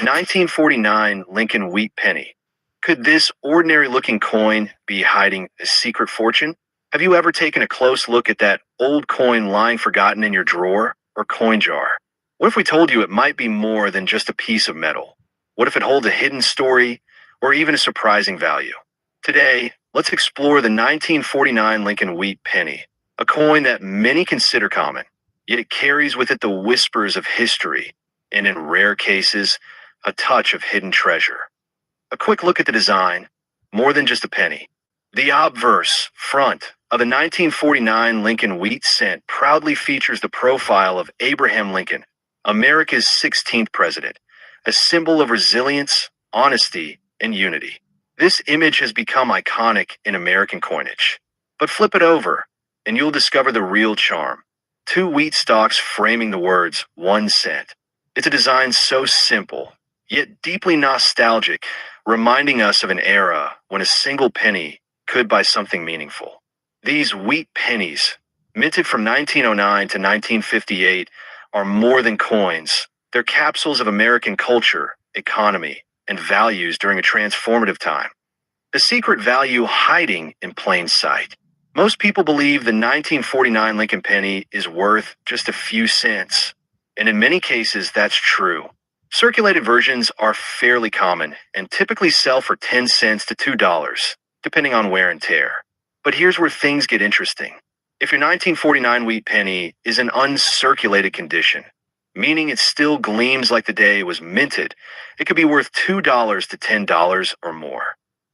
1949 Lincoln Wheat Penny. Could this ordinary looking coin be hiding a secret fortune? Have you ever taken a close look at that old coin lying forgotten in your drawer or coin jar? What if we told you it might be more than just a piece of metal? What if it holds a hidden story or even a surprising value? Today, let's explore the 1949 Lincoln Wheat Penny, a coin that many consider common, yet it carries with it the whispers of history and, in rare cases, a touch of hidden treasure. A quick look at the design, more than just a penny. The obverse front of the 1949 Lincoln Wheat Cent proudly features the profile of Abraham Lincoln, America's 16th president, a symbol of resilience, honesty, and unity. This image has become iconic in American coinage. But flip it over, and you'll discover the real charm. Two wheat stalks framing the words 1 cent. It's a design so simple, yet deeply nostalgic, reminding us of an era when a single penny could buy something meaningful. These wheat pennies, minted from 1909 to 1958, are more than coins. They're capsules of American culture, economy, and values during a transformative time. The secret value hiding in plain sight. Most people believe the 1949 Lincoln penny is worth just a few cents, and in many cases that's true. Circulated versions are fairly common and typically sell for 10 cents to $2, depending on wear and tear. But here's where things get interesting. If your 1949 wheat penny is in uncirculated condition, meaning it still gleams like the day it was minted, it could be worth $2 to $10 or more.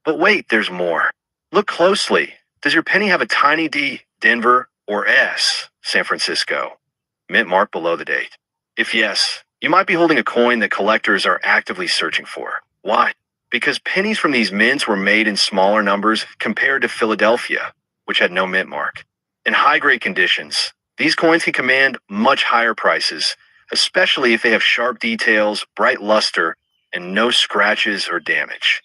But wait, there's more. Look closely. Does your penny have a tiny D, Denver, or S, San Francisco, mint mark below the date? If yes, you might be holding a coin that collectors are actively searching for. Why? Because pennies from these mints were made in smaller numbers compared to Philadelphia, which had no mint mark. In high-grade conditions, these coins can command much higher prices, especially if they have sharp details, bright luster, and no scratches or damage.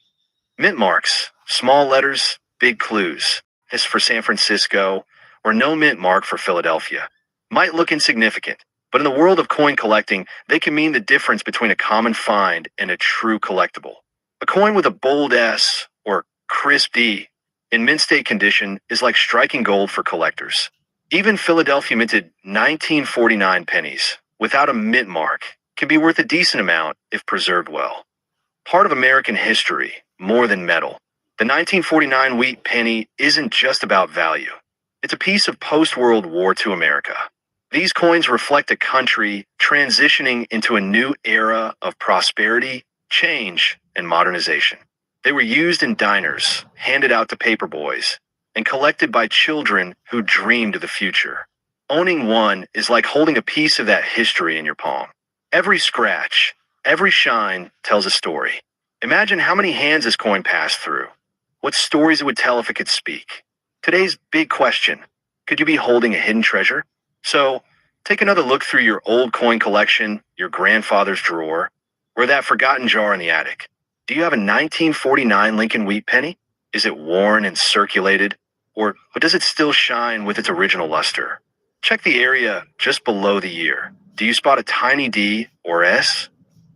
Mint marks, small letters, big clues, as for San Francisco, or no mint mark for Philadelphia, might look insignificant, but in the world of coin collecting, they can mean the difference between a common find and a true collectible. A coin with a bold S or crisp D in mint state condition is like striking gold for collectors. Even Philadelphia minted 1949 pennies without a mint mark can be worth a decent amount if preserved well. Part of American history, more than metal. The 1949 wheat penny isn't just about value. It's a piece of post-World War II America. These coins reflect a country transitioning into a new era of prosperity, change, and modernization. They were used in diners, handed out to paperboys, and collected by children who dreamed of the future. Owning one is like holding a piece of that history in your palm. Every scratch, every shine tells a story. Imagine how many hands this coin passed through. What stories it would tell if it could speak. Today's big question, could you be holding a hidden treasure? So, take another look through your old coin collection, your grandfather's drawer, or that forgotten jar in the attic. Do you have a 1949 Lincoln Wheat penny? Is it worn and circulated, or does it still shine with its original luster? Check the area just below the year. Do you spot a tiny D or S?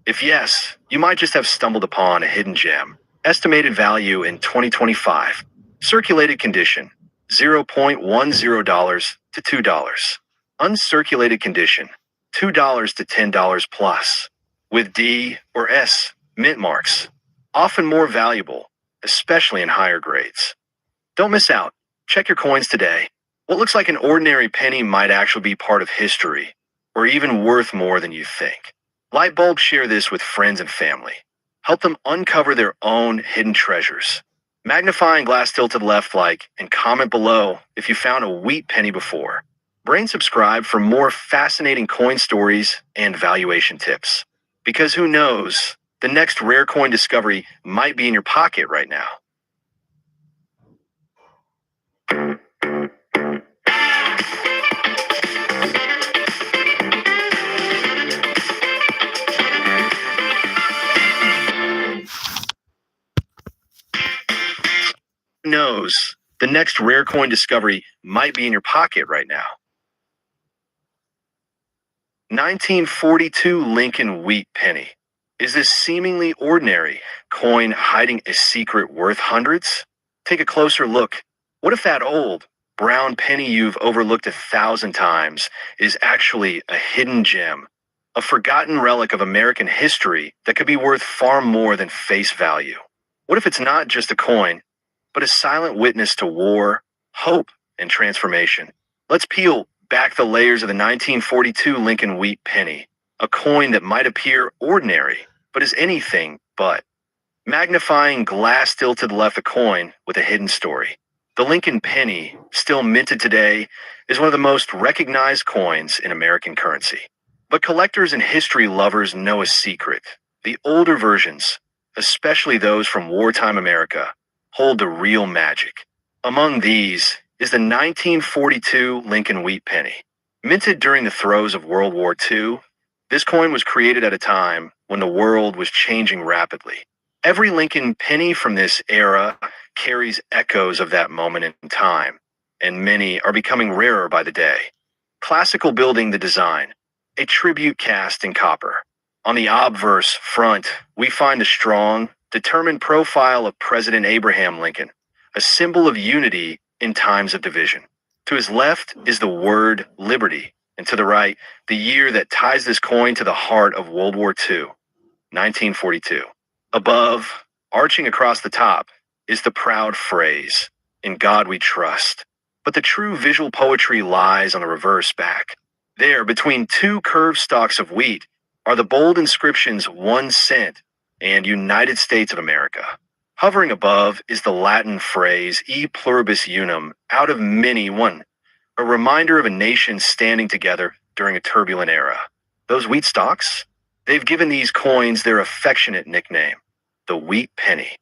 If yes, you might just have stumbled upon a hidden gem. Estimated value in 2025. Circulated condition, $0.10 to $2. Uncirculated condition, $2 to $10 plus. With D or S mint marks, often more valuable, especially in higher grades. Don't miss out. Check your coins today. What looks like an ordinary penny might actually be part of history, or even worth more than you think. Lightbulb share this with friends and family. Help them uncover their own hidden treasures. Magnifying glass tilt to the left like, and comment below if you found a wheat penny before. Brain subscribe for more fascinating coin stories and valuation tips. Because who knows, the next rare coin discovery might be in your pocket right now. Knows, the next rare coin discovery might be in your pocket right now. 1942 Lincoln Wheat penny. Is this seemingly ordinary coin hiding a secret worth hundreds? Take a closer look. What if that old, brown penny you've overlooked 1,000 times is actually a hidden gem, a forgotten relic of American history that could be worth far more than face value? What if it's not just a coin, but a silent witness to war, hope, and transformation? Let's peel back the layers of the 1942 Lincoln Wheat Penny, a coin that might appear ordinary, but is anything but. Magnifying glass still to the left a coin with a hidden story. The Lincoln Penny, still minted today, is one of the most recognized coins in American currency. But collectors and history lovers know a secret. The older versions, especially those from wartime America, hold the real magic. Among these is the 1942 Lincoln Wheat Penny. Minted during the throes of World War II, this coin was created at a time when the world was changing rapidly. Every Lincoln penny from this era carries echoes of that moment in time, and many are becoming rarer by the day. Classical building the design, a tribute cast in copper. On the obverse front, we find the strong, determined profile of President Abraham Lincoln, a symbol of unity in times of division. To his left is the word liberty, and to the right, the year that ties this coin to the heart of World War II, 1942. Above, arching across the top, is the proud phrase, "In God we trust." But the true visual poetry lies on the reverse back. There, between two curved stalks of wheat, are the bold inscriptions 1 cent and United States of America. Hovering above is the Latin phrase E pluribus unum, out of many one, a reminder of a nation standing together during a turbulent era. Those wheat stalks? They've given these coins their affectionate nickname, the Wheat Penny.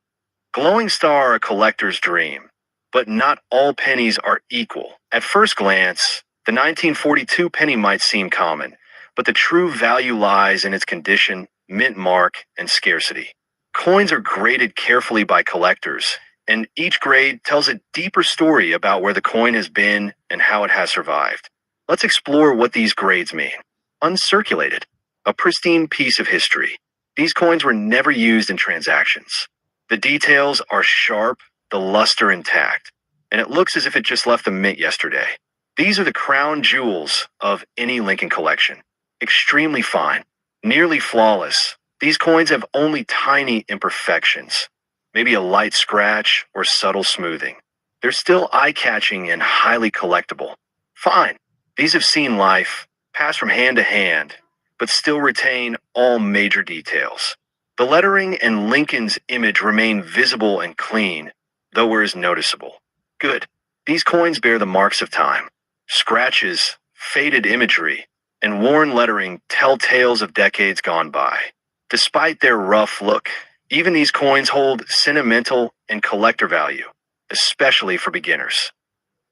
Glowing star are a collector's dream, but not all pennies are equal. At first glance, the 1942 penny might seem common, but the true value lies in its condition, mint mark, and scarcity. Coins are graded carefully by collectors, and each grade tells a deeper story about where the coin has been and how it has survived. Let's explore what these grades mean. Uncirculated, a pristine piece of history. These coins were never used in transactions. The details are sharp, the luster intact, and it looks as if it just left the mint yesterday. These are the crown jewels of any Lincoln collection. Extremely fine, nearly flawless. These coins have only tiny imperfections, maybe a light scratch or subtle smoothing. They're still eye-catching and highly collectible. Fine, these have seen life, passed from hand to hand, but still retain all major details. The lettering and Lincoln's image remain visible and clean, though where is noticeable. Good. These coins bear the marks of time. Scratches, faded imagery, and worn lettering tell tales of decades gone by. Despite their rough look, even these coins hold sentimental and collector value, especially for beginners.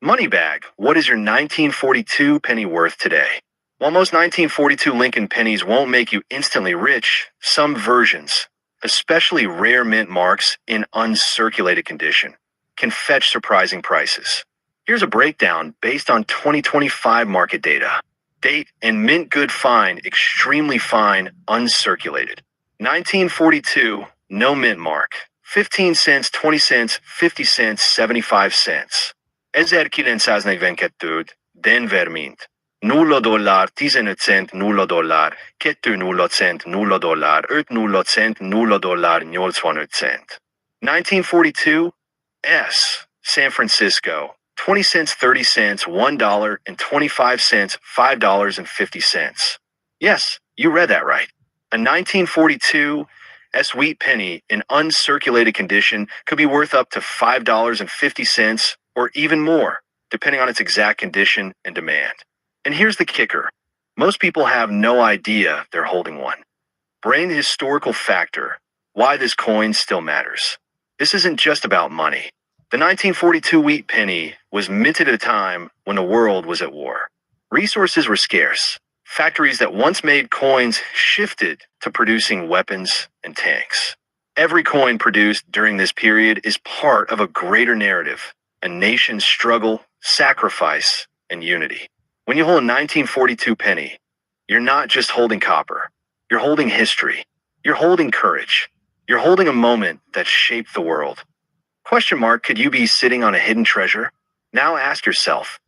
Moneybag, what is your 1942 penny worth today? While most 1942 Lincoln pennies won't make you instantly rich, some versions, especially rare mint marks in uncirculated condition, can fetch surprising prices. Here's a breakdown based on 2025 market data. Date and mint good fine, extremely fine, uncirculated. 1942, no mint mark. 15 cents, 20 cents, 50 cents, 75 cents. Ezerkilen venkettőd, Denver mint. $0, 15 cent, $0, 2 cent, $0, 5 cent, $0, 85 cent. 1942, S, San Francisco, 20 cents, 30 cents, $1, and 25 cents, $5.50. Yes, you read that right. A 1942 S wheat penny in uncirculated condition could be worth up to $5.50 or even more, depending on its exact condition and demand. And here's the kicker. Most people have no idea they're holding one. Brain historical factor, why this coin still matters. This isn't just about money. The 1942 wheat penny was minted at a time when the world was at war. Resources were scarce. Factories that once made coins shifted to producing weapons and tanks. Every coin produced during this period is part of a greater narrative, a nation's struggle, sacrifice, and unity. When you hold a 1942 penny, you're not just holding copper, you're holding history. You're holding courage. You're holding a moment that shaped the world. Question mark, could you be sitting on a hidden treasure? Now ask yourself,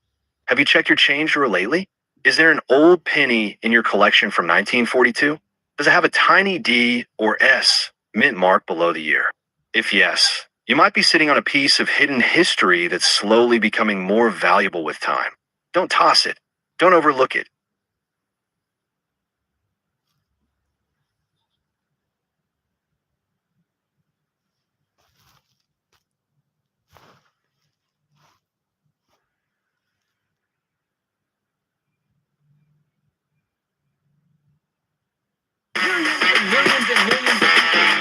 have you checked your change drawer lately? Is there an old penny in your collection from 1942? Does it have a tiny D or S mint mark below the year? If yes, you might be sitting on a piece of hidden history that's slowly becoming more valuable with time. Don't toss it. Don't overlook it. Millions and millions of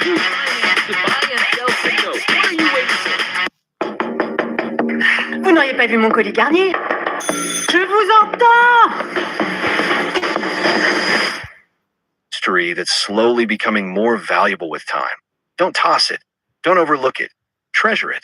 people use finance to buy and sell crypto. What are you waiting for? Vous n'auriez pas vu mon colis Garnier? Je vous entends! History that's slowly becoming more valuable with time. Don't toss it. Don't overlook it. Treasure it.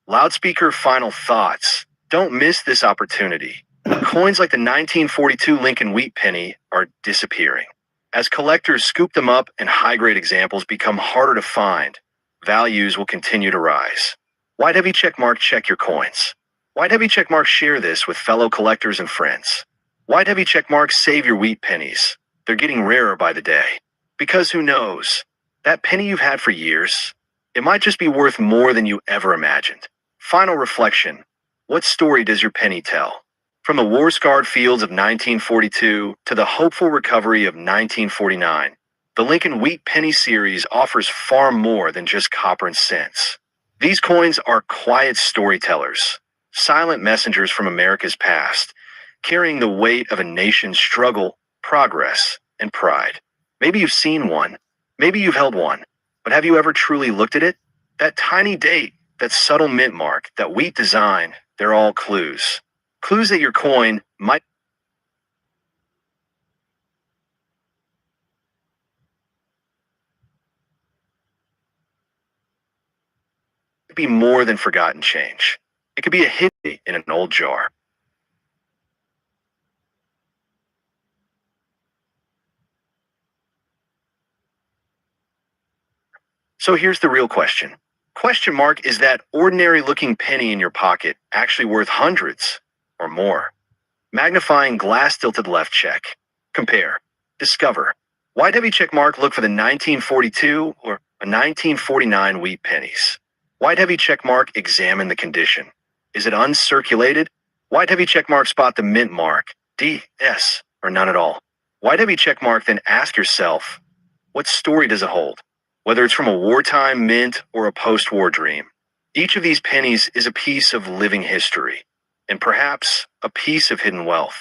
Loudspeaker final thoughts. Don't miss this opportunity. Coins like the 1942 Lincoln Wheat Penny are disappearing. As collectors scoop them up and high-grade examples become harder to find, values will continue to rise. White Heavy Checkmark check your coins. White Heavy Checkmark share this with fellow collectors and friends. White Heavy Checkmark save your wheat pennies. They're getting rarer by the day. Because who knows? That penny you've had for years, it might just be worth more than you ever imagined. Final reflection. What story does your penny tell? From the war-scarred fields of 1942 to the hopeful recovery of 1949, the Lincoln Wheat Penny series offers far more than just copper and cents. These coins are quiet storytellers, silent messengers from America's past, carrying the weight of a nation's struggle, progress, and pride. Maybe you've seen one, maybe you've held one, but have you ever truly looked at it? That tiny date, that subtle mint mark, that wheat design, they're all clues. Clues that your coin might be more than forgotten change. It could be a hidden in an old jar. So here's the real question. Question mark, is that ordinary looking penny in your pocket actually worth hundreds or more? Magnifying glass tilted left check. Compare. Discover. White Heavy Checkmark look for the 1942 or a 1949 wheat pennies. White Heavy Checkmark examine the condition. Is it uncirculated? White Heavy Checkmark spot the mint mark, D, S, or none at all. White Heavy Checkmark then ask yourself, what story does it hold? Whether it's from a wartime mint or a post-war dream, each of these pennies is a piece of living history, and perhaps a piece of hidden wealth.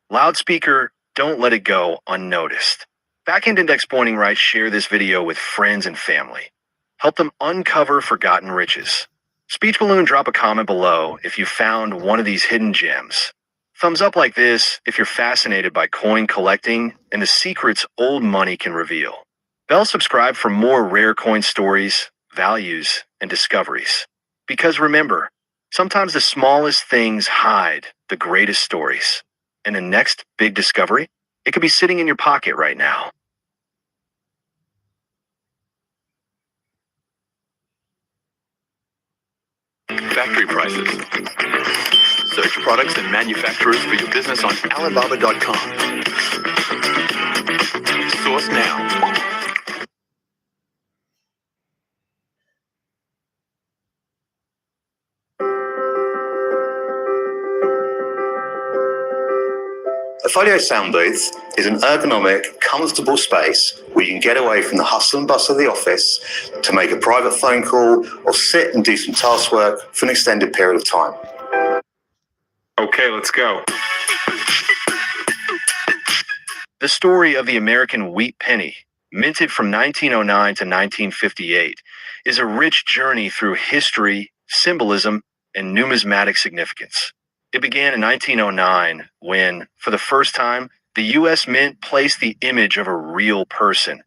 Loudspeaker, don't let it go unnoticed. Backend Index Pointing Right share this video with friends and family. Help them uncover forgotten riches. Speech Balloon, drop a comment below if you found one of these hidden gems. Thumbs up like this if you're fascinated by coin collecting and the secrets old money can reveal. Bell subscribe for more rare coin stories, values, and discoveries. Because remember, sometimes the smallest things hide the greatest stories. And the next big discovery, it could be sitting in your pocket right now. Factory prices. Search products and manufacturers for your business on Alibaba.com. Source now. A Folio sound booth is an ergonomic, comfortable space where you can get away from the hustle and bustle of the office to make a private phone call or sit and do some task work for an extended period of time. Okay, let's go. The story of the American wheat penny, minted from 1909 to 1958, is a rich journey through history, symbolism, and numismatic significance. It began in 1909 when, for the first time, the U.S. Mint placed the image of a real person,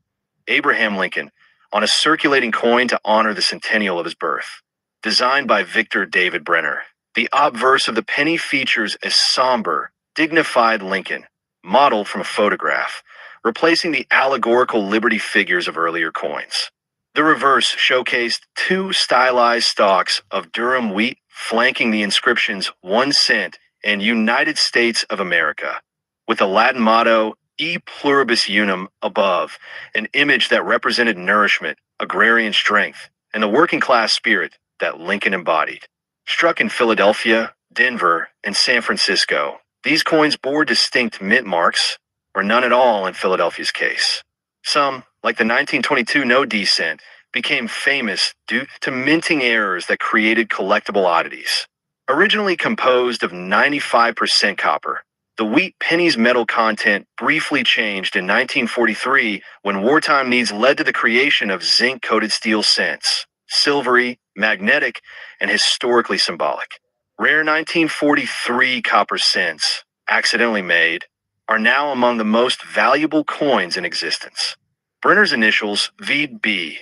Abraham Lincoln, on a circulating coin to honor the centennial of his birth. Designed by Victor David Brenner, the obverse of the penny features a somber, dignified Lincoln, modeled from a photograph, replacing the allegorical Liberty figures of earlier coins. The reverse showcased two stylized stalks of durum wheat flanking the inscriptions 1 cent and United States of America, with the Latin motto E pluribus unum above, an image that represented nourishment, agrarian strength, and the working class spirit that Lincoln embodied. Struck in Philadelphia, Denver, and San Francisco, these coins bore distinct mint marks, or none at all in Philadelphia's case. Some, like the 1922 no D cent, became famous due to minting errors that created collectible oddities. Originally composed of 95% copper, the wheat penny's metal content briefly changed in 1943 when wartime needs led to the creation of zinc-coated steel cents, silvery, magnetic, and historically symbolic. Rare 1943 copper cents, accidentally made, are now among the most valuable coins in existence. Brenner's initials, VB,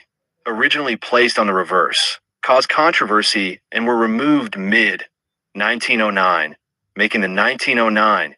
originally placed on the reverse, caused controversy and were removed mid-1909, making the 1909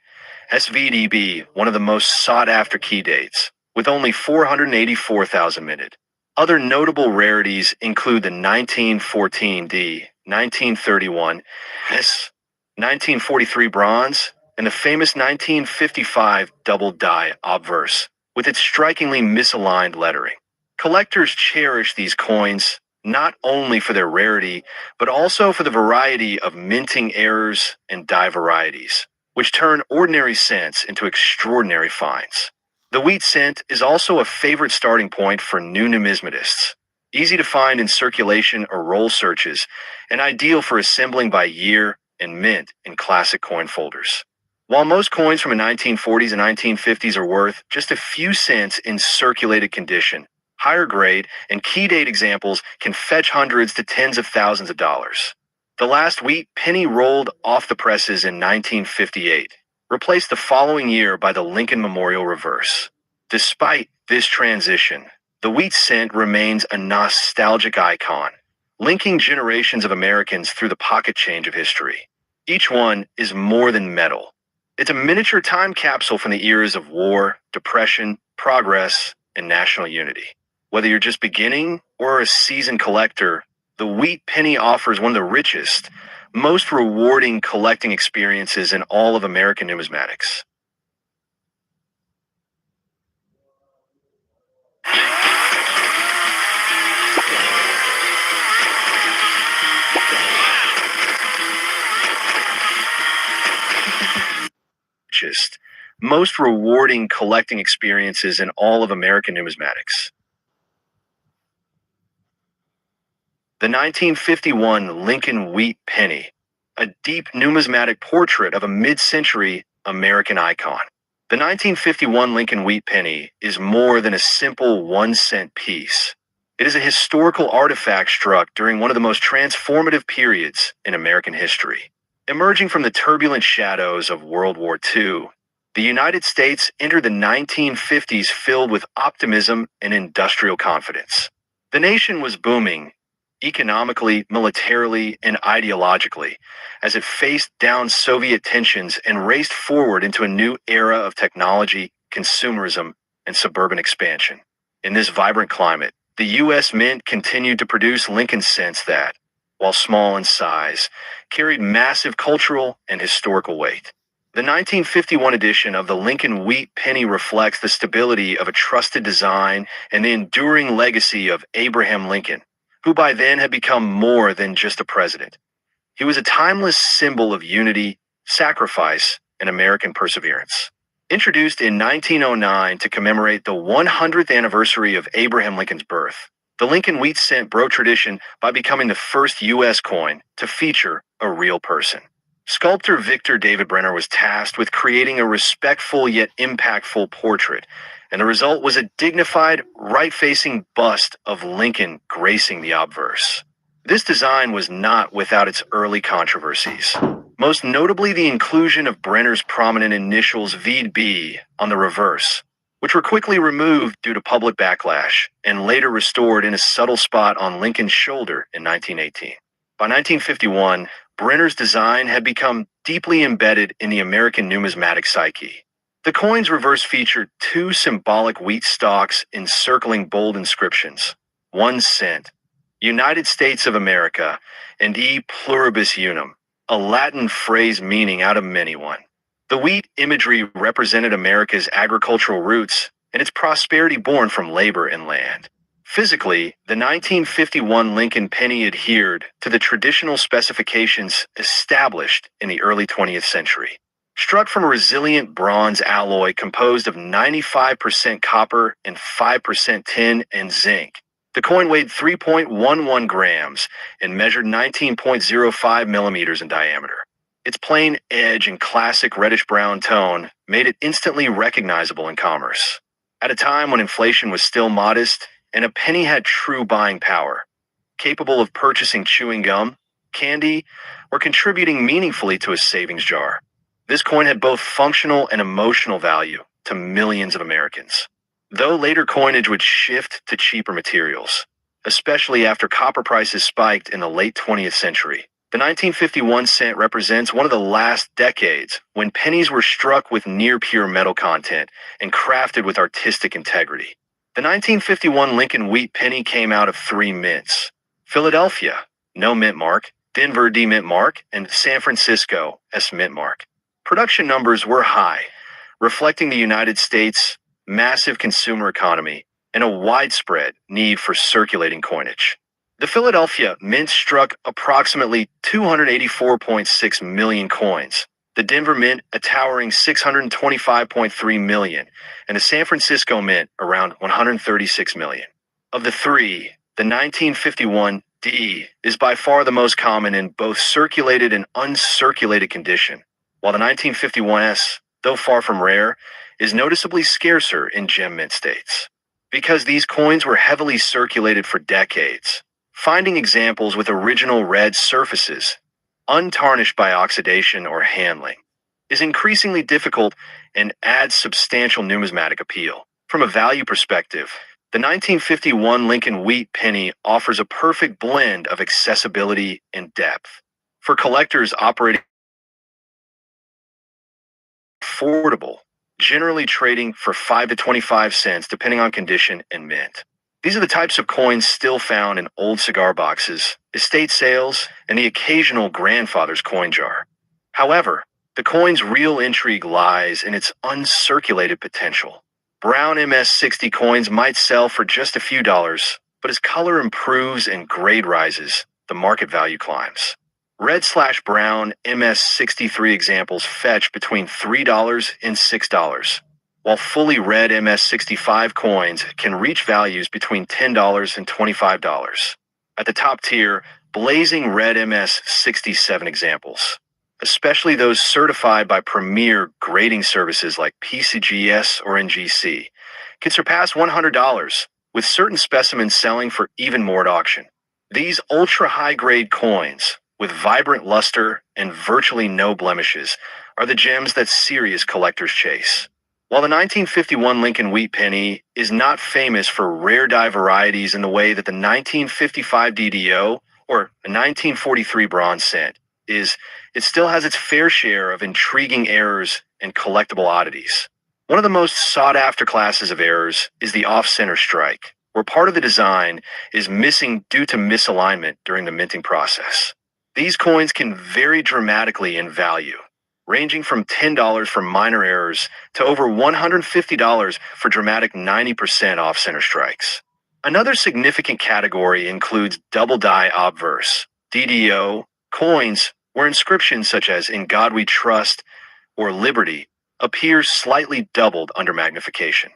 SVDB one of the most sought-after key dates, with only 484,000 minted. Other notable rarities include the 1914D, 1931 S, 1943 bronze, and the famous 1955 double die obverse, with its strikingly misaligned lettering. Collectors cherish these coins not only for their rarity, but also for the variety of minting errors and die varieties, which turn ordinary cents into extraordinary finds. The wheat cent is also a favorite starting point for new numismatists, easy to find in circulation or roll searches, and ideal for assembling by year and mint in classic coin folders. While most coins from the 1940s and 1950s are worth just a few cents in circulated condition, higher grade and key date examples can fetch hundreds to tens of thousands of dollars. The last wheat penny rolled off the presses in 1958, replaced the following year by the Lincoln Memorial reverse. Despite this transition, the wheat cent remains a nostalgic icon, linking generations of Americans through the pocket change of history. Each one is more than metal. It's a miniature time capsule from the eras of war, depression, progress, and national unity. Whether you're just beginning or a seasoned collector, the wheat penny offers one of the richest, most rewarding collecting experiences in all of American numismatics. Most rewarding collecting experiences in all of American numismatics. The 1951 Lincoln Wheat Penny, a deep numismatic portrait of a mid-century American icon. The 1951 Lincoln Wheat Penny is more than a simple 1 cent piece. It is a historical artifact struck during one of the most transformative periods in American history. Emerging from the turbulent shadows of World War II, the United States entered the 1950s filled with optimism and industrial confidence. The nation was booming economically, militarily, and ideologically as it faced down Soviet tensions and raced forward into a new era of technology, consumerism, and suburban expansion. In this vibrant climate, the U.S. Mint continued to produce Lincoln cents that, while small in size, carried massive cultural and historical weight. The 1951 edition of the Lincoln Wheat Penny reflects the stability of a trusted design and the enduring legacy of Abraham Lincoln, who by then had become more than just a president. He was a timeless symbol of unity, sacrifice, and American perseverance. Introduced in 1909 to commemorate the 100th anniversary of Abraham Lincoln's birth, the Lincoln Wheat Cent broke tradition by becoming the first U.S. coin to feature a real person. Sculptor Victor David Brenner was tasked with creating a respectful yet impactful portrait, and the result was a dignified, right-facing bust of Lincoln gracing the obverse. This design was not without its early controversies, most notably the inclusion of Brenner's prominent initials VB on the reverse, which were quickly removed due to public backlash and later restored in a subtle spot on Lincoln's shoulder in 1918. By 1951, Brenner's design had become deeply embedded in the American numismatic psyche. The coin's reverse featured two symbolic wheat stalks encircling bold inscriptions: 1 cent, United States of America, and E pluribus unum, a Latin phrase meaning out of many one. The wheat imagery represented America's agricultural roots and its prosperity born from labor and land. Physically, the 1951 Lincoln penny adhered to the traditional specifications established in the early 20th century. Struck from a resilient bronze alloy composed of 95% copper and 5% tin and zinc, the coin weighed 3.11 grams and measured 19.05 millimeters in diameter. Its plain edge and classic reddish-brown tone made it instantly recognizable in commerce. At a time when inflation was still modest and a penny had true buying power, capable of purchasing chewing gum, candy, or contributing meaningfully to a savings jar, this coin had both functional and emotional value to millions of Americans. Though later coinage would shift to cheaper materials, especially after copper prices spiked in the late 20th century, the 1951 cent represents one of the last decades when pennies were struck with near-pure metal content and crafted with artistic integrity. The 1951 Lincoln wheat penny came out of 3 mints: Philadelphia, no mint mark; Denver, D mint mark; and San Francisco, S mint mark. Production numbers were high, reflecting the United States' massive consumer economy and a widespread need for circulating coinage. The Philadelphia Mint struck approximately 284.6 million coins, the Denver Mint a towering 625.3 million, and the San Francisco Mint around 136 million. Of the three, the 1951 D is by far the most common in both circulated and uncirculated condition, while the 1951 S, though far from rare, is noticeably scarcer in gem mint states. Because these coins were heavily circulated for decades, finding examples with original red surfaces, untarnished by oxidation or handling, is increasingly difficult and adds substantial numismatic appeal. From a value perspective, the 1951 Lincoln wheat penny offers a perfect blend of accessibility and depth. For collectors operating affordable, generally trading for 5 to 25 cents depending on condition and mint. These are the types of coins still found in old cigar boxes, estate sales, and the occasional grandfather's coin jar. However, the coin's real intrigue lies in its uncirculated potential. Brown MS-60 coins might sell for just a few dollars, but as color improves and grade rises, the market value climbs. Red/brown MS-63 examples fetch between $3 and $6, while fully red MS-65 coins can reach values between $10 and $25. At the top tier, blazing red MS-67 examples, especially those certified by premier grading services like PCGS or NGC, can surpass $100, with certain specimens selling for even more at auction. These ultra-high-grade coins, with vibrant luster and virtually no blemishes, are the gems that serious collectors chase. While the 1951 Lincoln wheat penny is not famous for rare dye varieties in the way that the 1955 DDO or a 1943 bronze cent is, it still has its fair share of intriguing errors and collectible oddities. One of the most sought-after classes of errors is the off-center strike, where part of the design is missing due to misalignment during the minting process. These coins can vary dramatically in value, ranging from $10 for minor errors to over $150 for dramatic 90% off-center strikes. Another significant category includes double die obverse, DDO, coins where inscriptions such as "In God We Trust" or "Liberty" appear slightly doubled under magnification.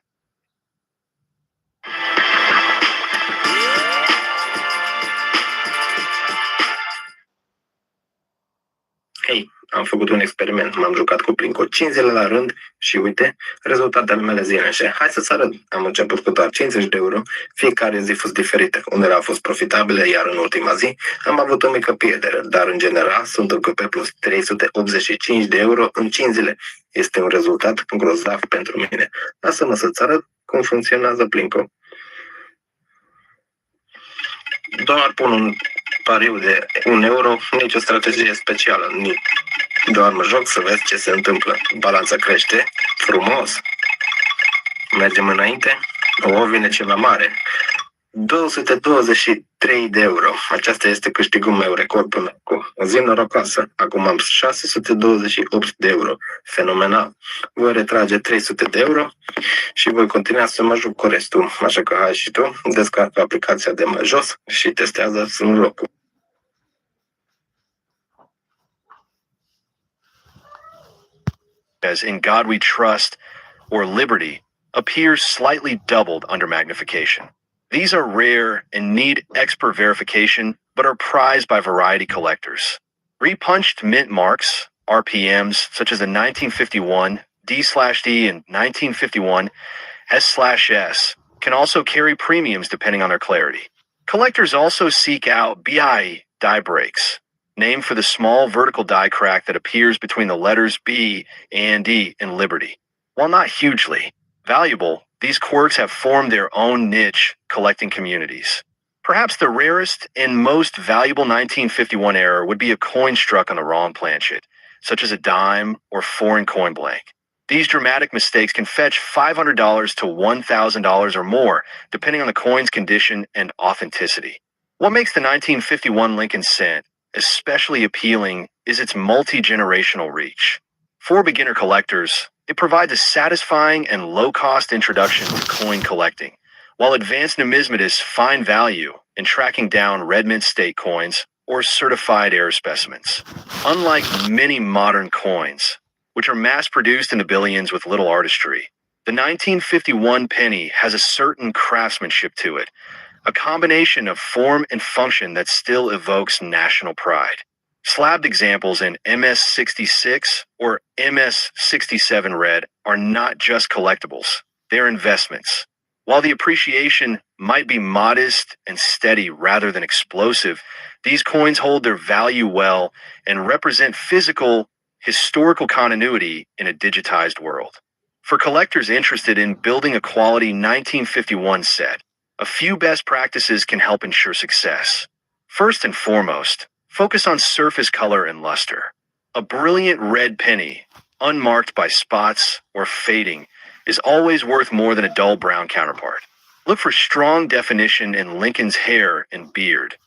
Hei, am făcut un experiment, m-am jucat cu Plinko 5 zile la rând și uite, rezultatele mele zilnice. Hai să-ți arăt. Am început cu doar 50 de euro, fiecare zi a fost diferită. Unele au fost profitabile, iar în ultima zi am avut o mică pierdere, dar în general sunt încă pe plus 385 de euro în 5 zile. Este un rezultat grozav pentru mine. Lasă-mă să-ți arăt cum funcționează Plinko. Doar pun un pariu de 1 euro, nicio strategie specială, doar mă joc să vezi ce se întâmplă. Balanța crește, Frumos. Mergem înainte. O, vine ceva mare. 223 de euro. Aceasta este câștigul meu, recordul meu. Cu o zi norocoasă. Acum am 628 de euro. Fenomenal. Voi retrage 300 de euro și voi continua să mă juc cu restul. Așa că hai și tu, descarcă aplicația de mai jos și testează locul. As In God We Trust or Liberty appears slightly doubled under magnification. These are rare and need expert verification, but are prized by variety collectors. Repunched mint marks, RPMs, such as the 1951 D/D and 1951 S/S, can also carry premiums depending on their clarity. Collectors also seek out BIE die breaks, named for the small vertical die crack that appears between the letters B and D in Liberty. While not hugely valuable, these quirks have formed their own niche collecting communities. Perhaps the rarest and most valuable 1951 error would be a coin struck on the wrong planchet, such as a dime or foreign coin blank. These dramatic mistakes can fetch $500 to $1,000 or more, depending on the coin's condition and authenticity. What makes the 1951 Lincoln cent especially appealing is its multi-generational reach. For beginner collectors, it provides a satisfying and low-cost introduction to coin collecting, while advanced numismatists find value in tracking down red mint state coins or certified error specimens. Unlike many modern coins, which are mass-produced in the billions with little artistry, the 1951 penny has a certain craftsmanship to it, a combination of form and function that still evokes national pride. Slabbed examples in MS-66 or MS-67 red are not just collectibles, they're investments. While the appreciation might be modest and steady rather than explosive, these coins hold their value well and represent physical, historical continuity in a digitized world. For collectors interested in building a quality 1951 set, a few best practices can help ensure success. First and foremost, focus on surface color and luster. A brilliant red penny, unmarked by spots or fading, is always worth more than a dull brown counterpart. Look for strong definition in Lincoln's hair and beard.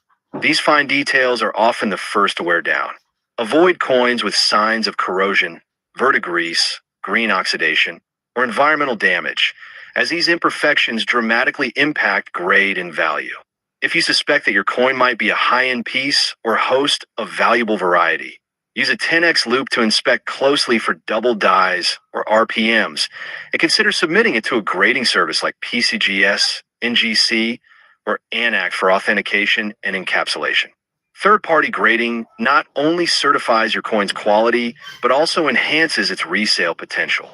These fine details are often the first to wear down. Avoid coins with signs of corrosion, verdigris, green oxidation, or environmental damage, as these imperfections dramatically impact grade and value. If you suspect that your coin might be a high-end piece or host a valuable variety, use a 10x loop to inspect closely for double dies or RPMs, and consider submitting it to a grading service like PCGS, NGC, or ANAC for authentication and encapsulation. Third-party grading not only certifies your coin's quality, but also enhances its resale potential.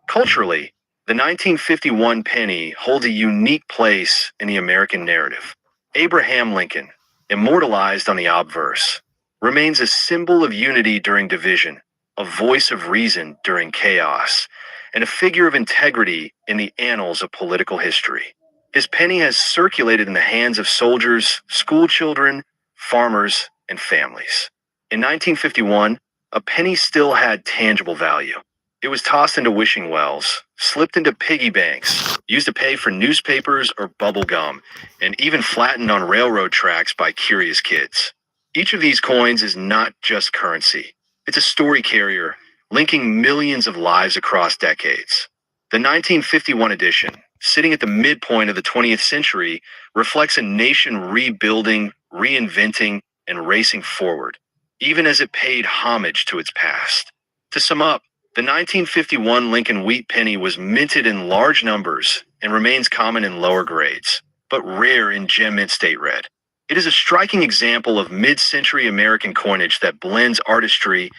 Culturally, the 1951 penny holds a unique place in the American narrative. Abraham Lincoln, immortalized on the obverse, remains a symbol of unity during division, a voice of reason during chaos, and a figure of integrity in the annals of political history. His penny has circulated in the hands of soldiers, school children, farmers, and families. In 1951, a penny still had tangible value. It was tossed into wishing wells, slipped into piggy banks, used to pay for newspapers or bubble gum, and even flattened on railroad tracks by curious kids. Each of these coins is not just currency. It's a story carrier, linking millions of lives across decades. The 1951 edition, sitting at the midpoint of the 20th century, reflects a nation rebuilding, reinventing, and racing forward, even as it paid homage to its past. To sum up, the 1951 Lincoln Wheat Penny was minted in large numbers and remains common in lower grades, but rare in gem mint state red. It is a striking example of mid-century American coinage that blends artistry,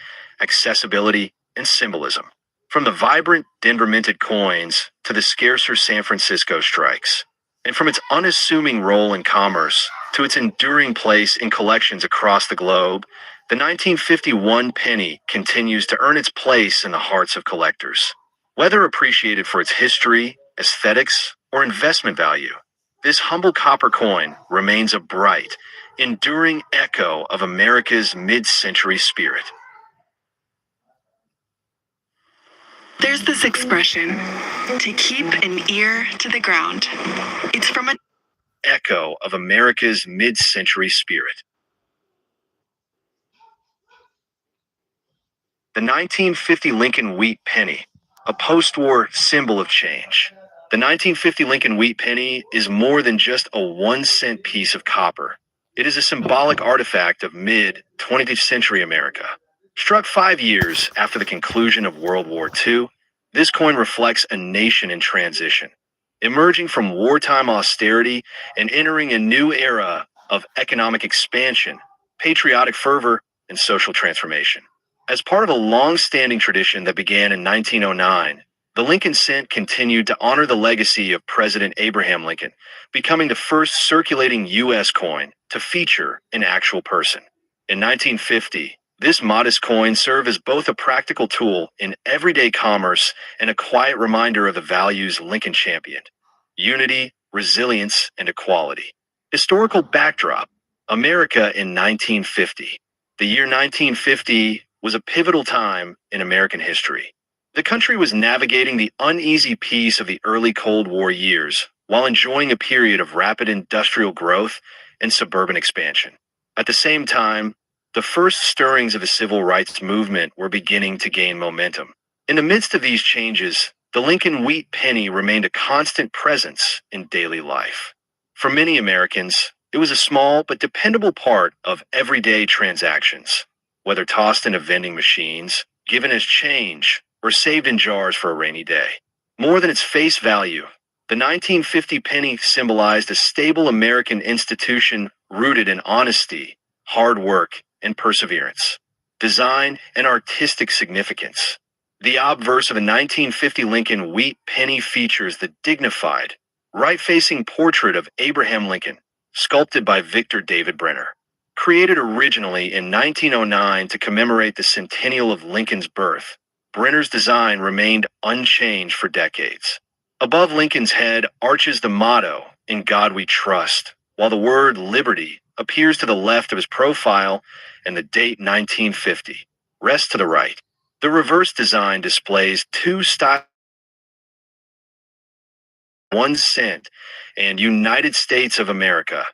accessibility, and symbolism. From the vibrant Denver minted coins to the scarcer San Francisco strikes, and from its unassuming role in commerce to its enduring place in collections across the globe, the 1951 penny continues to earn its place in the hearts of collectors. Whether appreciated for its history, aesthetics, or investment value, this humble copper coin remains a bright, enduring echo of America's mid-century spirit. There's this expression, to keep an ear to the ground. It's from a Echo of America's mid-century spirit. The 1950 Lincoln Wheat Penny, a post-war symbol of change. The 1950 Lincoln Wheat Penny is more than just a 1-cent piece of copper. It is a symbolic artifact of mid-20th century America. Struck 5 years after the conclusion of World War II, this coin reflects a nation in transition, emerging from wartime austerity and entering a new era of economic expansion, patriotic fervor, and social transformation. As part of a long-standing tradition that began in 1909, the Lincoln cent continued to honor the legacy of President Abraham Lincoln, becoming the first circulating U.S. coin to feature an actual person. In 1950, this modest coin served as both a practical tool in everyday commerce and a quiet reminder of the values Lincoln championed: unity, resilience, and equality. Historical backdrop: America in 1950. The year 1950 was a pivotal time in American history. The country was navigating the uneasy peace of the early Cold War years while enjoying a period of rapid industrial growth and suburban expansion. At the same time, the first stirrings of the civil rights movement were beginning to gain momentum. In the midst of these changes, the Lincoln Wheat Penny remained a constant presence in daily life. For many Americans, it was a small but dependable part of everyday transactions, whether tossed into vending machines, given as change, or saved in jars for a rainy day. More than its face value, the 1950 penny symbolized a stable American institution rooted in honesty, hard work, and perseverance, design, and artistic significance. The obverse of the 1950 Lincoln Wheat Penny features the dignified, right-facing portrait of Abraham Lincoln, sculpted by Victor David Brenner. Created originally in 1909 to commemorate the centennial of Lincoln's birth, Brenner's design remained unchanged for decades. Above Lincoln's head arches the motto, "In God We Trust," while the word liberty appears to the left of his profile and the date 1950 rests to the right. The reverse design displays two styles: 1 cent and United States of America,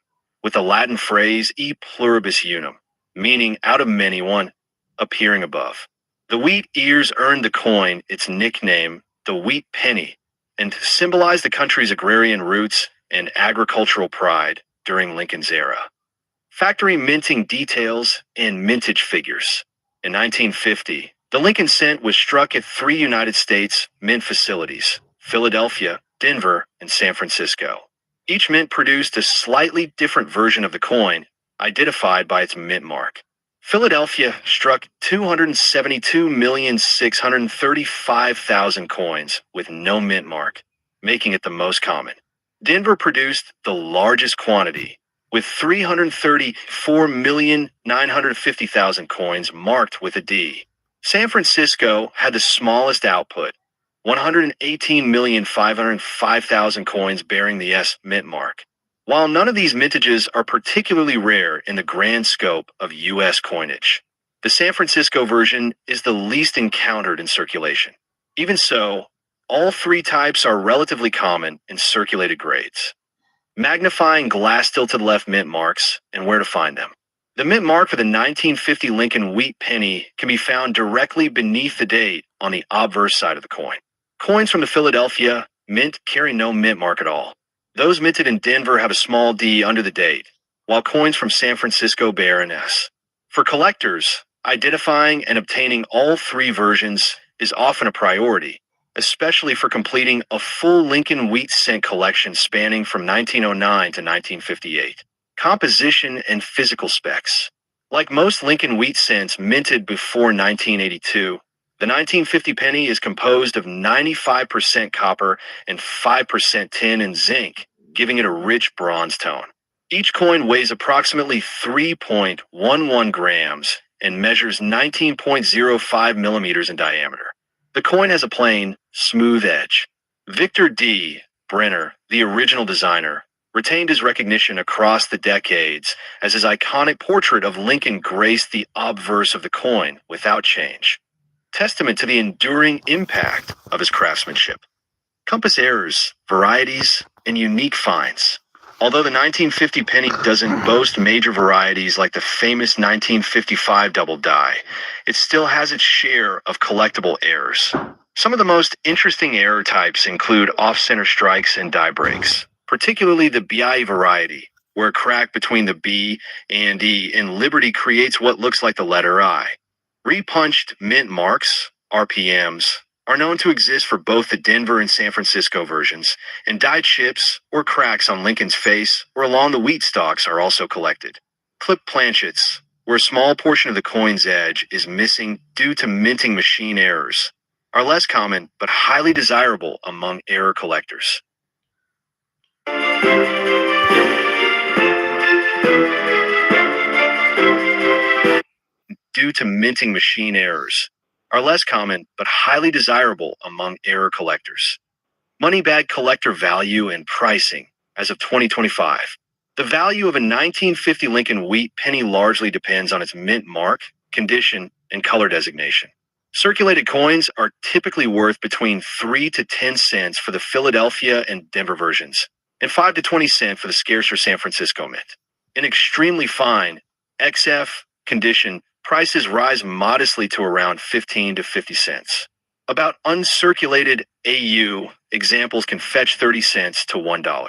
with the Latin phrase "e pluribus unum," meaning out of many one, appearing above. The wheat ears earned the coin its nickname, the Wheat Penny, and symbolized the country's agrarian roots and agricultural pride during Lincoln's era. Factory minting details and mintage figures. In 1950, the Lincoln cent was struck at 3 United States mint facilities: Philadelphia, Denver, and San Francisco. Each mint produced a slightly different version of the coin, identified by its mint mark. Philadelphia struck 272,635,000 coins with no mint mark, making it the most common. Denver produced the largest quantity, with 334,950,000 coins marked with a D. San Francisco had the smallest output, 118,505,000 coins bearing the S mint mark. While none of these mintages are particularly rare in the grand scope of U.S. coinage, the San Francisco version is the least encountered in circulation. Even so, all 3 types are relatively common in circulated grades. Magnifying glass-tilted left mint marks and where to find them. The mint mark for the 1950 Lincoln Wheat Penny can be found directly beneath the date on the obverse side of the coin. Coins from the Philadelphia mint carry no mint mark at all. Those minted in Denver have a small D under the date, while coins from San Francisco bear an S. For collectors, identifying and obtaining all 3 versions is often a priority, especially for completing a full Lincoln Wheat cent collection spanning from 1909 to 1958. Composition and physical specs. Like most Lincoln Wheat cents minted before 1982, the 1950 penny is composed of 95% copper and 5% tin and zinc, giving it a rich bronze tone. Each coin weighs approximately 3.11 grams and measures 19.05 millimeters in diameter. The coin has a plain, smooth edge. Victor D. Brenner, the original designer, retained his recognition across the decades as his iconic portrait of Lincoln graced the obverse of the coin without change. testament to the enduring impact of his craftsmanship. Compass errors, varieties, and unique finds. Although the 1950 penny doesn't boast major varieties like the famous 1955 double die, it still has its share of collectible errors. Some of the most interesting error types include off-center strikes and die breaks, particularly the BI variety, where a crack between the B and E in Liberty creates what looks like the letter I. Repunched mint marks, RPMs, are known to exist for both the Denver and San Francisco versions, and die chips or cracks on Lincoln's face or along the wheat stalks are also collected. Clip planchets, where a small portion of the coin's edge is missing due to minting machine errors, are less common but highly desirable among error collectors. Due to minting machine errors, are less common but highly desirable among error collectors. Money bag collector value and pricing as of 2025. The value of a 1950 Lincoln Wheat penny largely depends on its mint mark, condition, and color designation. Circulated coins are typically worth between 3 to 10 cents for the Philadelphia and Denver versions, and 5 to 20 cents for the scarcer San Francisco mint. In extremely fine, XF, condition, prices rise modestly to around 15 to 50 cents. About uncirculated AU, examples can fetch 30 cents to $1.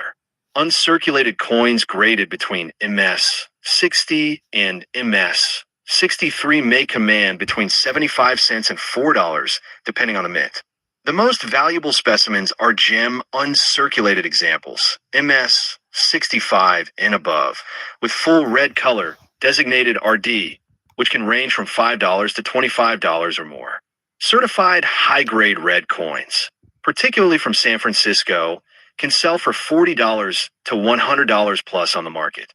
Uncirculated coins graded between MS 60 and MS 63 may command between 75 cents and $4, depending on the mint. The most valuable specimens are gem uncirculated examples, MS 65 and above, with full red color, designated RD, which can range from $5 to $25 or more. Certified high-grade red coins, particularly from San Francisco, can sell for $40 to $100 plus on the market.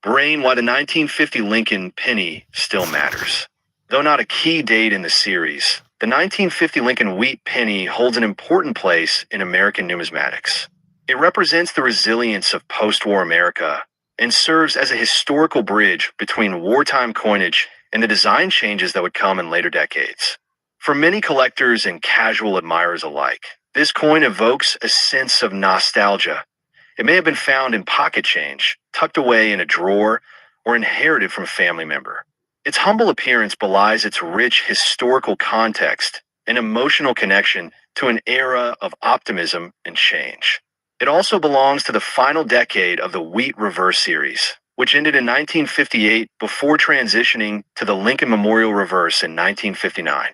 Brain why the 1950 Lincoln penny still matters. Though not a key date in the series, the 1950 Lincoln Wheat penny holds an important place in American numismatics. It represents the resilience of post-war America and serves as a historical bridge between wartime coinage and the design changes that would come in later decades. For many collectors and casual admirers alike, this coin evokes a sense of nostalgia. It may have been found in pocket change, tucked away in a drawer, or inherited from a family member. Its humble appearance belies its rich historical context and emotional connection to an era of optimism and change. It also belongs to the final decade of the Wheat Reverse series, which ended in 1958 before transitioning to the Lincoln Memorial Reverse in 1959.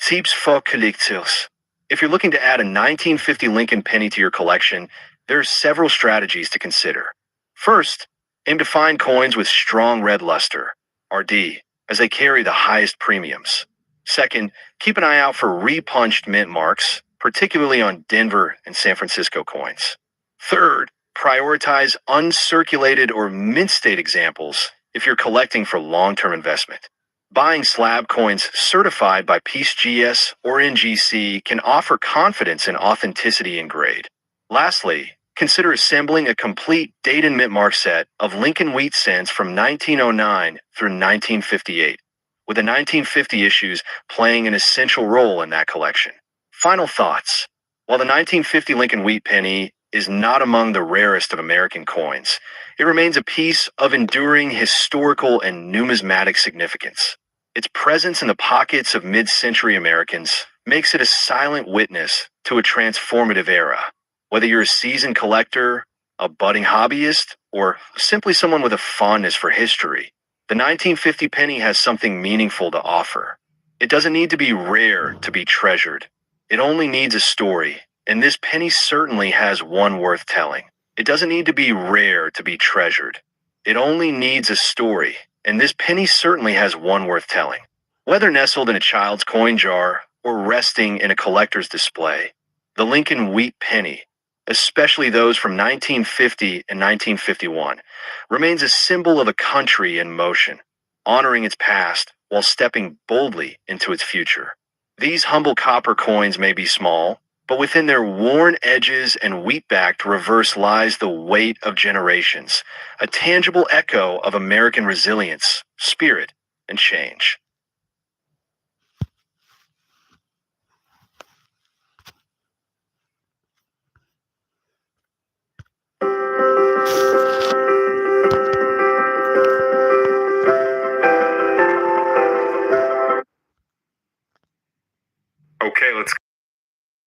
Tips for collectors. If you're looking to add a 1950 Lincoln penny to your collection, there are several strategies to consider. First, aim to find coins with strong red luster, RD, as they carry the highest premiums. Second, keep an eye out for repunched mint marks, particularly on Denver and San Francisco coins. Third, prioritize uncirculated or mint state examples if you're collecting for long-term investment. Buying slab coins certified by PeaceGS or NGC can offer confidence in authenticity and grade. Lastly, consider assembling a complete date and mint mark set of Lincoln Wheat cents from 1909 through 1958, with the 1950 issues playing an essential role in that collection. Final thoughts. While the 1950 Lincoln Wheat penny is not among the rarest of American coins, it remains a piece of enduring historical and numismatic significance. Its presence in the pockets of mid-century Americans makes it a silent witness to a transformative era. Whether you're a seasoned collector, a budding hobbyist, or simply someone with a fondness for history, the 1950 penny has something meaningful to offer. It doesn't need to be rare to be treasured. It only needs a story, and this penny certainly has one worth telling. It doesn't need to be rare to be treasured. It only needs a story, and this penny certainly has one worth telling. Whether nestled in a child's coin jar or resting in a collector's display, the Lincoln Wheat penny, especially those from 1950 and 1951, remains a symbol of a country in motion, honoring its past while stepping boldly into its future. These humble copper coins may be small, but within their worn edges and wheat-backed reverse lies the weight of generations, a tangible echo of American resilience, spirit, and change. Okay, let's